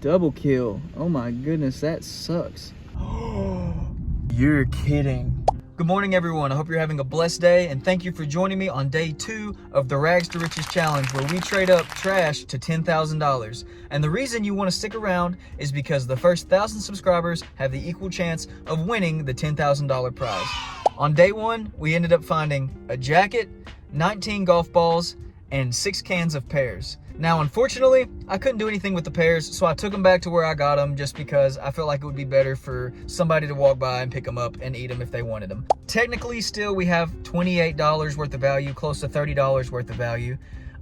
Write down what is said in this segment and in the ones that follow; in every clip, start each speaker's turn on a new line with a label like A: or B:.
A: double kill. Oh my goodness, that sucks.
B: You're kidding. Good morning, everyone. I hope you're having a blessed day, and thank you for joining me on day 2 of the Rags to Riches Challenge, where we trade up trash to $10,000. And the reason you want to stick around is because the first 1,000 subscribers have the equal chance of winning the $10,000 prize. On day 1, we ended up finding a jacket, 19 golf balls, and 6 cans of pears. Now, unfortunately, I couldn't do anything with the pears, so I took them back to where I got them just because I felt like it would be better for somebody to walk by and pick them up and eat them if they wanted them. Technically, still, we have $28 worth of value, close to $30 worth of value.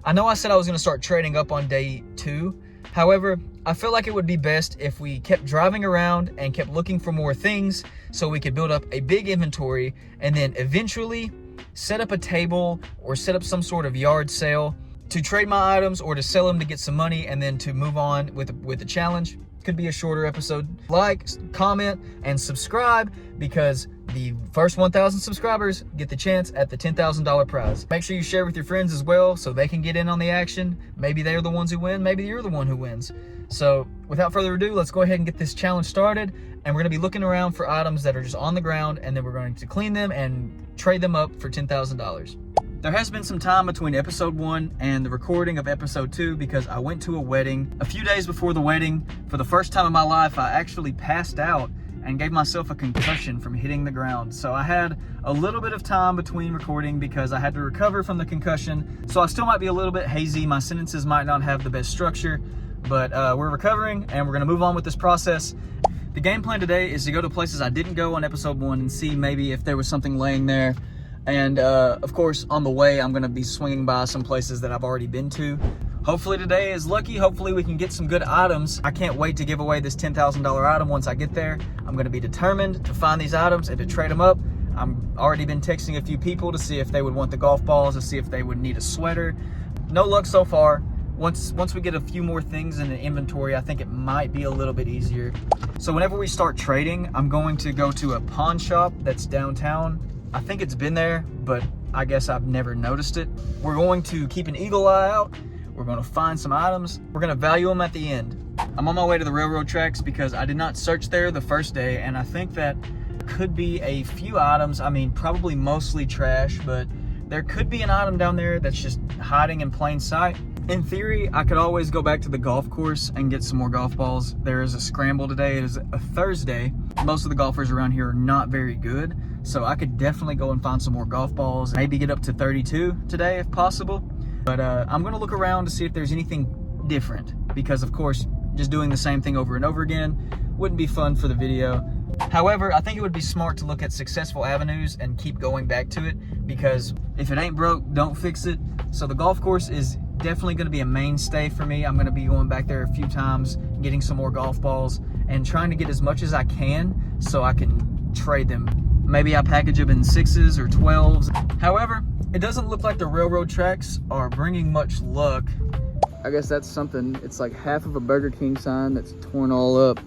B: I know I said I was going to start trading up on day 2. However, I feel like it would be best if we kept driving around and kept looking for more things so we could build up a big inventory and then eventually set up a table or set up some sort of yard sale to trade my items or to sell them to get some money and then to move on with the challenge. Could be a shorter episode. Like, comment, and subscribe because the first 1,000 subscribers get the chance at the $10,000 prize. Make sure you share with your friends as well so they can get in on the action. Maybe they're the ones who win. Maybe you're the one who wins. So without further ado, let's go ahead and get this challenge started. And we're going to be looking around for items that are just on the ground, and then we're going to clean them and trade them up for $10,000. There has been some time between episode 1 and the recording of episode 2 because I went to a wedding. A few days before the wedding, for the first time in my life, I actually passed out and gave myself a concussion from hitting the ground. So I had a little bit of time between recording because I had to recover from the concussion. So I still might be a little bit hazy. My sentences might not have the best structure, but we're recovering and we're gonna move on with this process. The game plan today is to go to places I didn't go on episode 1 and see maybe if there was something laying there. And of course, on the way, I'm gonna be swinging by some places that I've already been to. Hopefully today is lucky. Hopefully we can get some good items. I can't wait to give away this $10,000 item once I get there. I'm gonna be determined to find these items and to trade them up. I'm already been texting a few people to see if they would want the golf balls, to see if they would need a sweater. No luck so far. Once we get a few more things in the inventory, I think it might be a little bit easier. So whenever we start trading, I'm going to go to a pawn shop that's downtown. I think it's been there, but I guess I've never noticed it. We're going to keep an eagle eye out. We're going to find some items. We're going to value them at the end. I'm on my way to the railroad tracks because I did not search there the first day, and I think that could be a few items. I mean, probably mostly trash, but there could be an item down there that's just hiding in plain sight. In theory, I could always go back to the golf course and get some more golf balls. There is a scramble today. It is a Thursday. Most of the golfers around here are not very good, so I could definitely go and find some more golf balls, maybe get up to 32 today if possible. But I'm gonna look around to see if there's anything different, because of course, just doing the same thing over and over again wouldn't be fun for the video. However, I think it would be smart to look at successful avenues and keep going back to it, because if it ain't broke, don't fix it. So the golf course is definitely going to be a mainstay for me. I'm going to be going back there a few times, getting some more golf balls, and trying to get as much as I can so I can trade them. Maybe I package them in 6s or 12s. However, it doesn't look like the railroad tracks are bringing much luck.
A: I guess that's something. It's like half of a Burger King sign that's torn all up.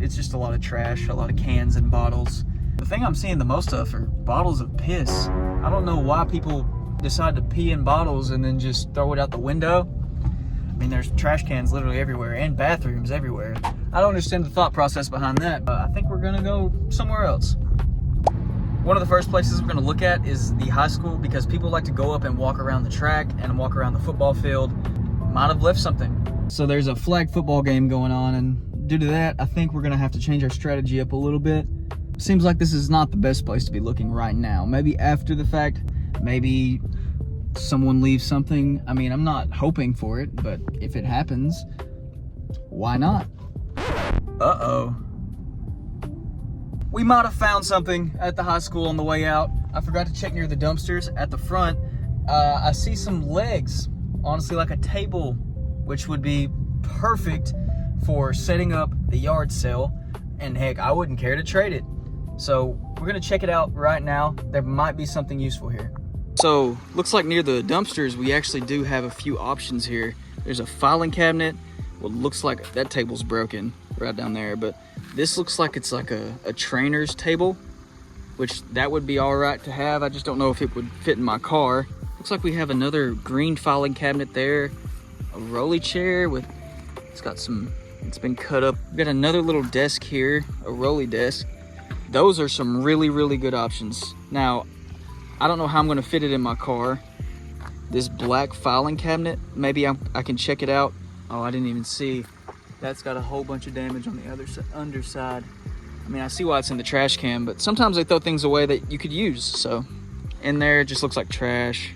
B: It's just a lot of trash, a lot of cans and bottles. The thing I'm seeing the most of are bottles of piss. I don't know why people decide to pee in bottles and then just throw it out the window. I mean, there's trash cans literally everywhere and bathrooms everywhere. I don't understand the thought process behind that, but I think we're gonna go somewhere else. One of the first places we're gonna look at is the high school, because people like to go up and walk around the track and walk around the football field. Might have left something. So there's a flag football game going on, and due to that, I think we're gonna have to change our strategy up a little bit. Seems like this is not the best place to be looking right now. Maybe after the fact, maybe someone leaves something. I mean, I'm not hoping for it, but if it happens, why not? Uh-oh. We might have found something at the high school on the way out. I forgot to check near the dumpsters at the front. I see some legs, honestly like a table, which would be perfect for setting up the yard sale. And heck, I wouldn't care to trade it. So we're gonna check it out right now. There might be something useful here. So looks like near the dumpsters, we actually do have a few options here. There's a filing cabinet. Well, looks like that table's broken right down there, but this looks like it's like a trainer's table, which that would be all right to have. I just don't know if it would fit in my car. Looks like we have another green filing cabinet there, a rolly chair with, it's got some It's been cut up. We've got another little desk here, a rolly desk. Those are some really, really good options. Now, I don't know how I'm gonna fit it in my car. This black filing cabinet, maybe I can check it out. Oh, I didn't even see. That's got a whole bunch of damage on the other underside. I mean, I see why it's in the trash can, but sometimes they throw things away that you could use. So in there, it just looks like trash.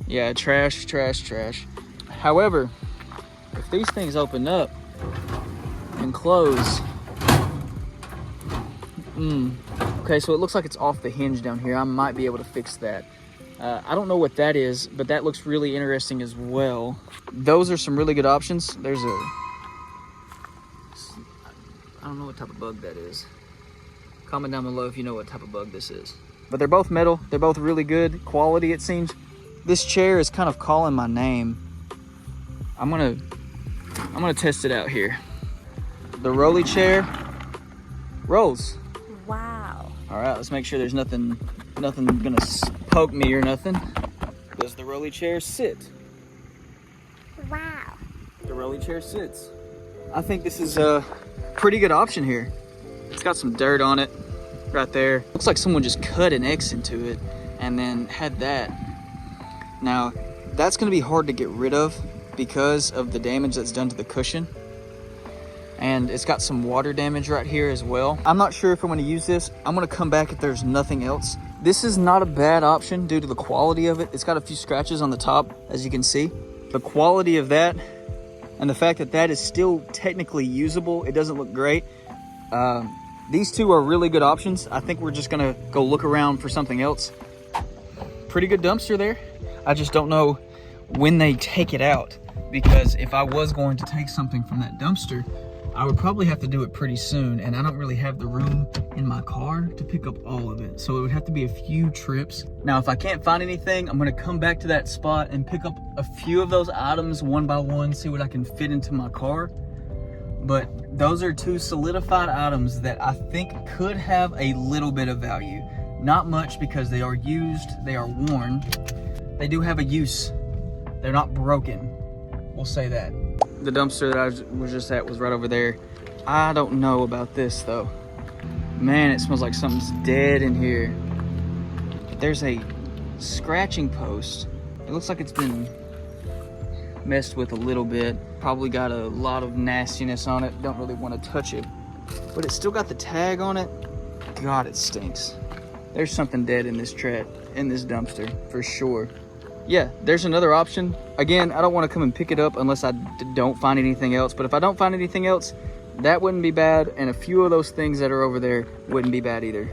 B: Yeah, trash, trash, trash. However, if these things open up and close, okay, so it looks like it's off the hinge down here. I might be able to fix that. I don't know what that is, but that looks really interesting as well. Those are some really good options. There's I don't know what type of bug that is. Comment down below if you know what type of bug this is. But they're both metal. They're both really good quality, it seems. This chair is kind of calling my name. I'm gonna test it out here. The rolly chair rolls.
C: Wow.
B: All right, let's make sure there's nothing gonna poke me or nothing. Does the rolly chair sit?
C: Wow.
B: The rolly chair sits. I think this is a pretty good option here. It's got some dirt on it right there. Looks like someone just cut an X into it and then had that. Now, that's gonna be hard to get rid of because of the damage that's done to the cushion. And it's got some water damage right here as well. I'm not sure if I'm gonna use this. I'm gonna come back if there's nothing else. This is not a bad option due to the quality of it. It's got a few scratches on the top, as you can see. The quality of that and the fact that that is still technically usable, it doesn't look great. These two are really good options. I think we're just gonna go look around for something else. Pretty good dumpster there. I just don't know when they take it out, because if I was going to take something from that dumpster, I would probably have to do it pretty soon, and I don't really have the room in my car to pick up all of it. So it would have to be a few trips. Now, if I can't find anything, I'm gonna come back to that spot and pick up a few of those items one by one, see what I can fit into my car. But those are two solidified items that I think could have a little bit of value. Not much, because they are used, they are worn. They do have a use. They're not broken, we'll say that. The dumpster that I was just at was right over there. I don't know about this though. Man, it smells like something's dead in here. There's a scratching post. It looks like it's been messed with a little bit. Probably got a lot of nastiness on it. Don't really want to touch it. But it's still got the tag on it. God, it stinks. There's something dead in this dumpster for sure. Yeah, there's another option. Again, I don't want to come and pick it up unless I don't find anything else. But if I don't find anything else, that wouldn't be bad. And a few of those things that are over there wouldn't be bad either.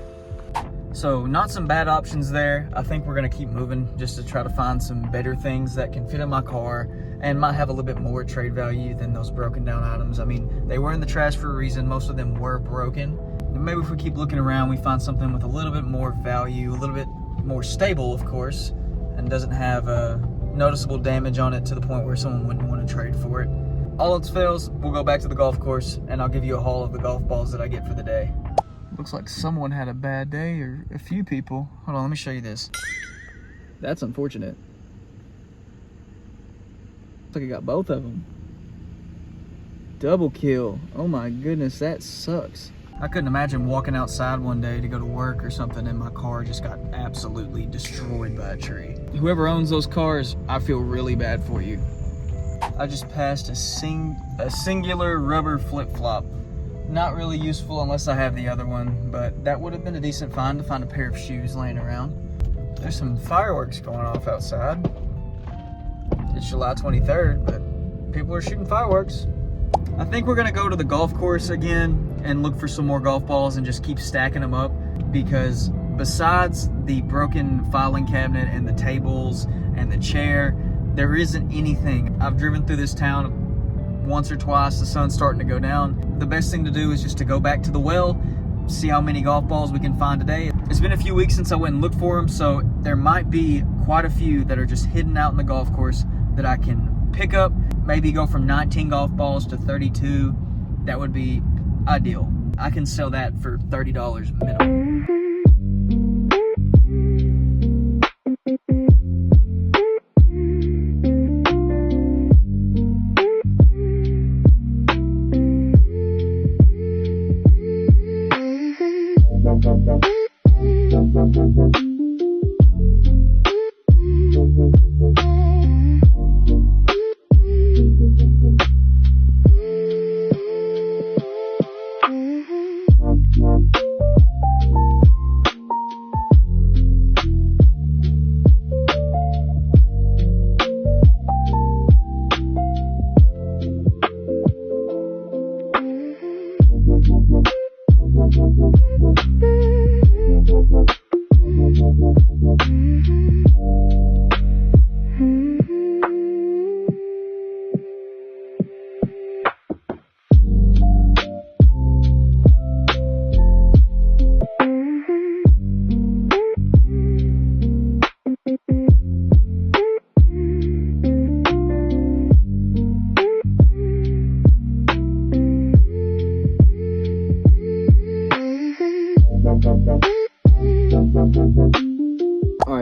B: So not some bad options there. I think we're gonna keep moving just to try to find some better things that can fit in my car and might have a little bit more trade value than those broken down items. I mean, they were in the trash for a reason. Most of them were broken. And maybe if we keep looking around, we find something with a little bit more value, a little bit more stable, of course, and doesn't have a noticeable damage on it to the point where someone wouldn't want to trade for it. All else fails, we'll go back to the golf course and I'll give you a haul of the golf balls that I get for the day. Looks like someone had a bad day, or a few people. Hold on, let me show you this.
A: That's unfortunate. Looks like I got both of them. Double kill. Oh my goodness, that sucks.
B: I couldn't imagine walking outside one day to go to work or something and my car just got absolutely destroyed by a tree. Whoever owns those cars, I feel really bad for you. I just passed a singular rubber flip-flop. Not really useful unless I have the other one, but that would have been a decent find to find a pair of shoes laying around. There's some fireworks going off outside. It's July 23rd, but people are shooting fireworks. I think we're gonna go to the golf course again and look for some more golf balls and just keep stacking them up, because besides the broken filing cabinet and the tables and the chair, there isn't anything. I've driven through this town once or twice. The sun's starting to go down. The best thing to do is just to go back to the well, see how many golf balls we can find today. It's been a few weeks since I went and looked for them, so there might be quite a few that are just hidden out in the golf course that I can pick up, maybe go from 19 golf balls to 32. That would be ideal. I can sell that for $30 minimum.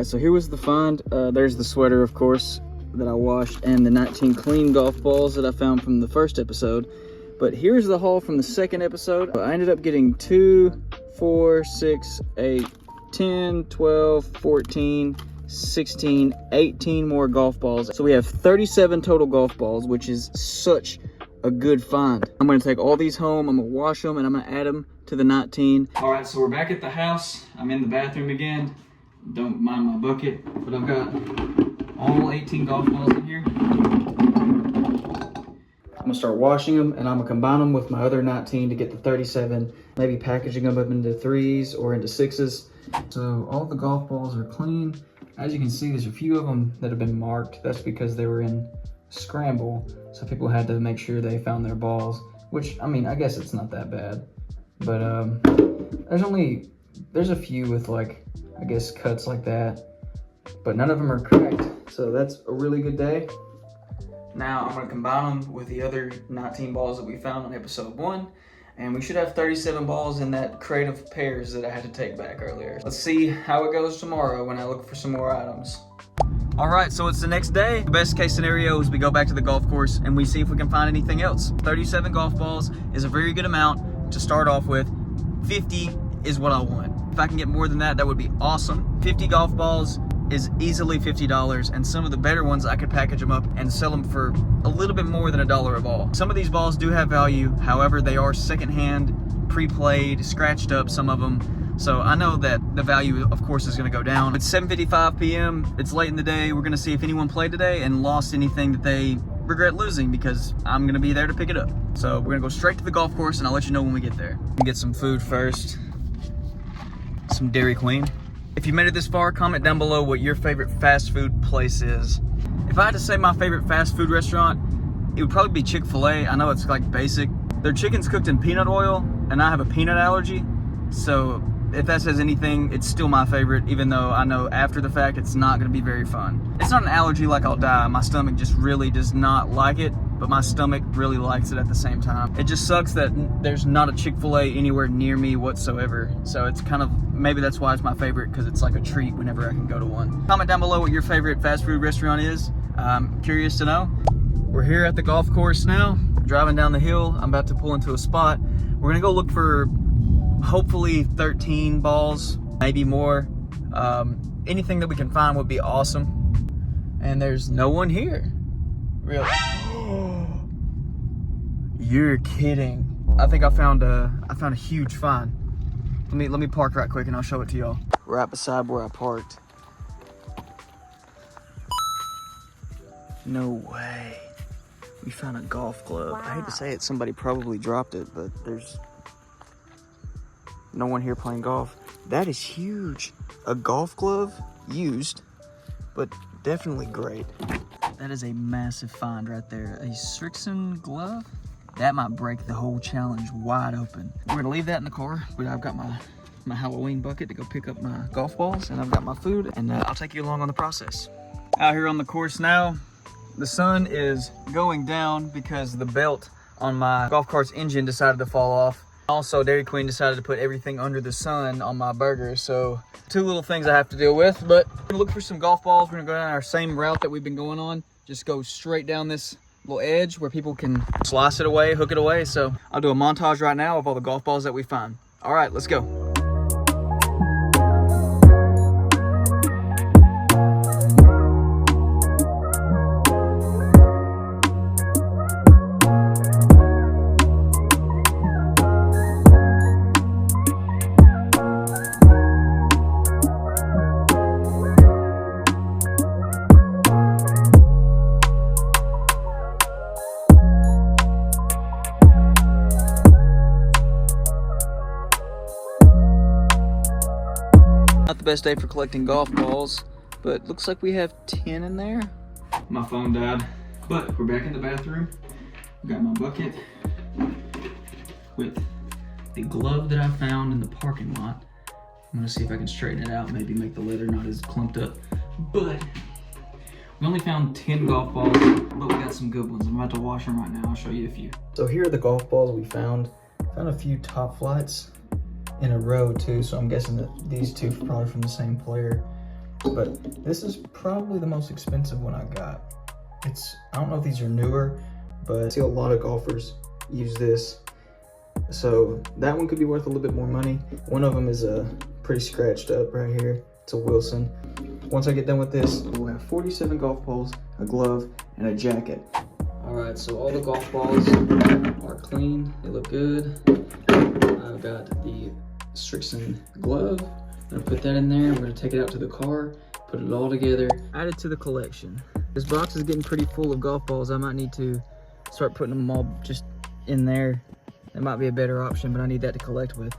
A: right, so here was the find. There's the sweater, of course, that I washed, and the 19 clean golf balls that I found from the first episode. But here's the haul from the second episode. I ended up getting 2, 4, 6, 8, 10, 12, 14, 16, 18 more golf balls. So we have 37 total golf balls, which is such a good find. I'm gonna take all these home, I'm gonna wash them, and I'm gonna add them to the 19. All right, so we're back at the house. I'm in the bathroom again. Don't mind my bucket, but I've got all 18 golf balls in here. I'm gonna start washing them, and I'm gonna combine them with my other 19 to get the 37, maybe packaging them up into 3s or into 6s. So all the golf balls are clean. As you can see, there's a few of them that have been marked. That's because they were in scramble, so people had to make sure they found their balls, which, I mean, I guess it's not that bad. But there's a few with, like, I guess cuts like that, but none of them are cracked. So that's a really good day. Now I'm gonna combine them with the other 19 balls that we found on episode 1, and we should have 37 balls in that crate of pairs that I had to take back earlier. Let's see how it goes tomorrow when I look for some more items. All right, so it's the next day. The best case scenario is we go back to the golf course and we see if we can find anything else. 37 golf balls is a very good amount to start off with. 50 is what I want. If I can get more than that, that would be awesome. 50 golf balls is easily $50, and some of the better ones I could package them up and sell them for a little bit more than $1 a ball. Some of these balls do have value, however they are secondhand, pre-played, scratched up, some of them. So I know that the value, of course, is gonna go down. It's 7:55 p.m, it's late in the day. We're gonna see if anyone played today and lost anything that they regret losing, because I'm gonna be there to pick it up. So we're gonna go straight to the golf course, and I'll let you know when we get there. Get some food first. Some Dairy Queen. If you made it this far, comment down below what your favorite fast food place is. If I had to say my favorite fast food restaurant, it would probably be Chick-fil-A. I know it's like basic. Their chicken's cooked in peanut oil, and I have a peanut allergy. So if that says anything, it's still my favorite, even though I know after the fact it's not gonna be very fun. It's not an allergy like I'll die. My stomach just really does not like it, but my stomach really likes it at the same time. It just sucks that there's not a Chick-fil-A anywhere near me whatsoever. So it's kind of, maybe that's why it's my favorite, because it's like a treat whenever I can go to one. Comment down below what your favorite fast food restaurant is. I'm curious to know. We're here at the golf course now, driving down the hill. I'm about to pull into a spot. We're gonna go look for hopefully 13 balls, maybe more. Anything that we can find would be awesome. And there's no one here. Really? You're kidding. I think I found a huge find. Let me park right quick and I'll show it to y'all. Right beside where I parked. No way. We found a golf glove. Wow. I hate to say it, somebody probably dropped it, but there's no one here playing golf. That is huge. A golf glove, used, but definitely great. That is a massive find right there. A Strixon glove? That might break the whole challenge wide open. We're gonna leave that in the car, but I've got my Halloween bucket to go pick up my golf balls, and I've got my food, and I'll take you along on the process. Out here on the course now, the sun is going down because the belt on my golf cart's engine decided to fall off. Also, Dairy Queen decided to put everything under the sun on my burger, so 2 little things I have to deal with. But we're gonna look for some golf balls. We're gonna go down our same route that we've been going on. Just go straight down this little edge where people can slice it away, hook it away. So I'll do a montage right now of all the golf balls that we find. All right, let's go. Not the best day for collecting golf balls, but looks like we have 10 in there. My phone died, but we're back in the bathroom. Got my bucket with the glove that I found in the parking lot. I'm gonna see if I can straighten it out, maybe make the leather not as clumped up. But we only found 10 golf balls, but we got some good ones. I'm about to wash them right now. I'll show you a few. So here are the golf balls we found. Found a few top flights in a row too, so I'm guessing that these two are probably from the same player. But this is probably the most expensive one I got. I don't know if these are newer, but I see a lot of golfers use this. So that one could be worth a little bit more money. One of them is pretty scratched up right here. It's a Wilson. Once I get done with this, we'll have 47 golf balls, a glove, and a jacket. All right, so all the golf balls are clean. They look good. I've got the Strixon glove. I'm gonna put that in there. I'm gonna take it out to the car, put it all together, add it to the collection. This box is getting pretty full of golf balls. I might need to start putting them all just in there. That might be a better option, but I need that to collect with.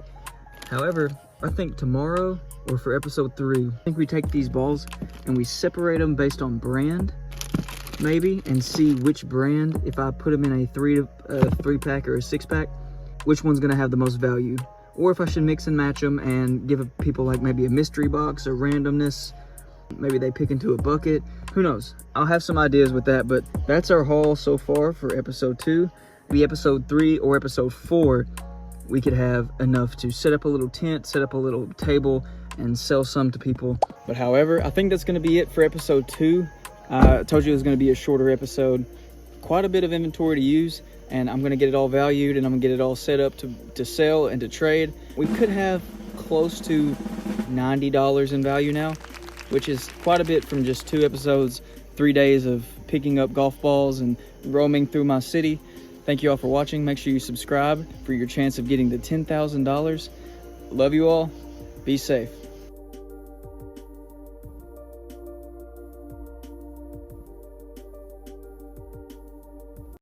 A: However, I think tomorrow, or for episode 3, I think we take these balls and we separate them based on brand, maybe, and see which brand, if I put them in a three pack or a 6-pack, which one's gonna have the most value. Or if I should mix and match them and give people like maybe a mystery box or randomness. Maybe they pick into a bucket. Who knows? I'll have some ideas with that, but that's our haul so far for episode 2. Maybe episode 3 or episode 4, we could have enough to set up a little tent, set up a little table, and sell some to people. But however, I think that's gonna be it for episode 2. I told you it was gonna be a shorter episode. Quite a bit of inventory to use, and I'm gonna get it all valued and I'm gonna get it all set up to sell and to trade. We could have close to $90 in value now, which is quite a bit from just 2 episodes, 3 days of picking up golf balls and roaming through my city. Thank you all for watching. Make sure you subscribe for your chance of getting the $10,000. Love you all. Be safe.